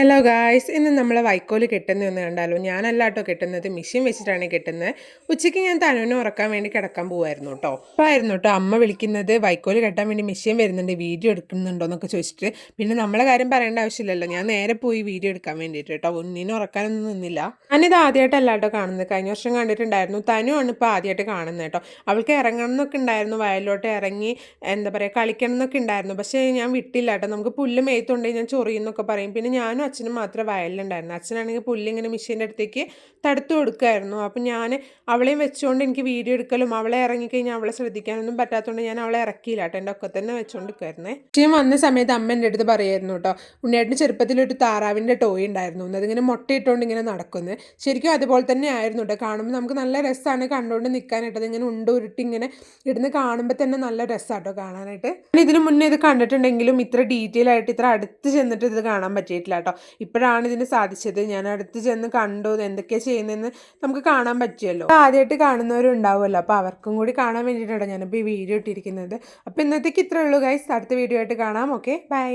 Hello guys, ഇന്ന് നമ്മൾ വൈക്കോല് കെട്ടുന്നതൊന്ന് കണ്ടാലോ. ഞാനല്ല കേട്ടോ കെട്ടുന്നത്, മെഷീൻ വെച്ചിട്ടാണ് കെട്ടുന്നത്. ഉച്ചയ്ക്ക് ഞാൻ തനുവിനെ ഉറക്കാൻ വേണ്ടി കിടക്കാൻ പോകുമായിരുന്നു കേട്ടോ. അപ്പോൾ ആയിരുന്നു കേട്ടോ അമ്മ വിളിക്കുന്നത്, വൈക്കോല് കെട്ടാൻ വേണ്ടി മെഷീൻ വരുന്നുണ്ട്, വീഡിയോ എടുക്കുന്നുണ്ടോ എന്നൊക്കെ ചോദിച്ചിട്ട്. പിന്നെ നമ്മളെ കാര്യം പറയേണ്ട ആവശ്യമില്ലല്ലോ, ഞാൻ നേരെ പോയി വീഡിയോ എടുക്കാൻ വേണ്ടിയിട്ട് കേട്ടോ. ഉണ്ണിനെ ഉറക്കാനൊന്നും നിന്നില്ല. ഞാനിത് ആദ്യമായിട്ടല്ല കേട്ടോ കാണുന്നത്, കഴിഞ്ഞ വർഷം കണ്ടിട്ടുണ്ടായിരുന്നു. തനുവാണ് ഇപ്പോൾ ആദ്യമായിട്ട് കാണുന്നത് കേട്ടോ. അവൾക്ക് ഇറങ്ങണം എന്നൊക്കെ ഉണ്ടായിരുന്നു, വയലിലോട്ട് ഇറങ്ങി എന്താ പറയുക കളിക്കണം എന്നൊക്കെ ഉണ്ടായിരുന്നു. പക്ഷേ ഞാൻ വിട്ടില്ല കേട്ടോ. നമുക്ക് പുല്ല് മേത്തുണ്ടെങ്കിൽ ഞാൻ ചൊറിയെന്നൊക്കെ പറയും. പിന്നെ ഞാനും അച്ഛനും മാത്രമേ വയലിലുണ്ടായിരുന്നു. അച്ഛനാണെങ്കിൽ പുല്ലിങ്ങനെ മെഷീൻ്റെ അടുത്തേക്ക് തടുത്തു കൊടുക്കുമായിരുന്നു. അപ്പം ഞാൻ അവളെയും വെച്ചുകൊണ്ട് എനിക്ക് വീഡിയോ എടുക്കലും അവളെ ഇറങ്ങിക്കഴിഞ്ഞാൽ അവളെ ശ്രദ്ധിക്കാനൊന്നും പറ്റാത്തതുകൊണ്ട് ഞാൻ അവളെ ഇറക്കിയില്ല കേട്ടോ. എൻ്റെ ഒക്കെ തന്നെ വെച്ചുകൊണ്ട് നിൽക്കുമായിരുന്നേ. മെഷീൻ വന്ന സമയത്ത് അമ്മ എൻ്റെ അടുത്ത് പറയായിരുന്നു കേട്ടോ, ഉണ്ണിയേട്ടന് ചെറുപ്പത്തിലൊരു താറാവിൻ്റെ ടോയ് ഉണ്ടായിരുന്നു, അതിങ്ങനെ മുട്ടയിട്ടുകൊണ്ട് ഇങ്ങനെ നടക്കുന്നത്. ശരിക്കും അതുപോലെ തന്നെ ആയിരുന്നു കേട്ടോ. കാണുമ്പോൾ നമുക്ക് നല്ല രസമാണ് കണ്ടുകൊണ്ട് നിൽക്കാനായിട്ട്. അതിങ്ങനെ ഉരുട്ടി ഇങ്ങനെ ഇടുന്ന് കാണുമ്പോൾ തന്നെ നല്ല രസമാണ് കേട്ടോ കാണാനായിട്ട്. ഞാൻ ഇതിന് മുന്നേ ഇത് കണ്ടിട്ടുണ്ടെങ്കിലും ഇത്ര ഡീറ്റെയിൽ ആയിട്ട് ഇത്ര അടുത്ത് ചെന്നിട്ട് ഇത് കാണാൻ പറ്റിയിട്ടില്ല കേട്ടോ. ഇപ്പോഴാണ് ഇതിന് സാധിച്ചത്. ഞാൻ അടുത്ത് ചെന്ന് കണ്ടു എന്തൊക്കെയാണ് ചെയ്യുന്നതെന്ന് നമുക്ക് കാണാൻ പറ്റിയല്ലോ. ആദ്യമായിട്ട് കാണുന്നവരും ഉണ്ടാവുമല്ലോ, അപ്പോൾ അവർക്കും കൂടി കാണാൻ വേണ്ടിയിട്ടാണ് ഞാനിപ്പോൾ ഈ വീഡിയോ ഇട്ടിരിക്കുന്നത്. അപ്പോൾ ഇന്നത്തേക്ക് ഇത്രയേ ഉള്ളൂ ഗൈസ്. അടുത്ത വീഡിയോ ആയിട്ട് കാണാം. Okay, by.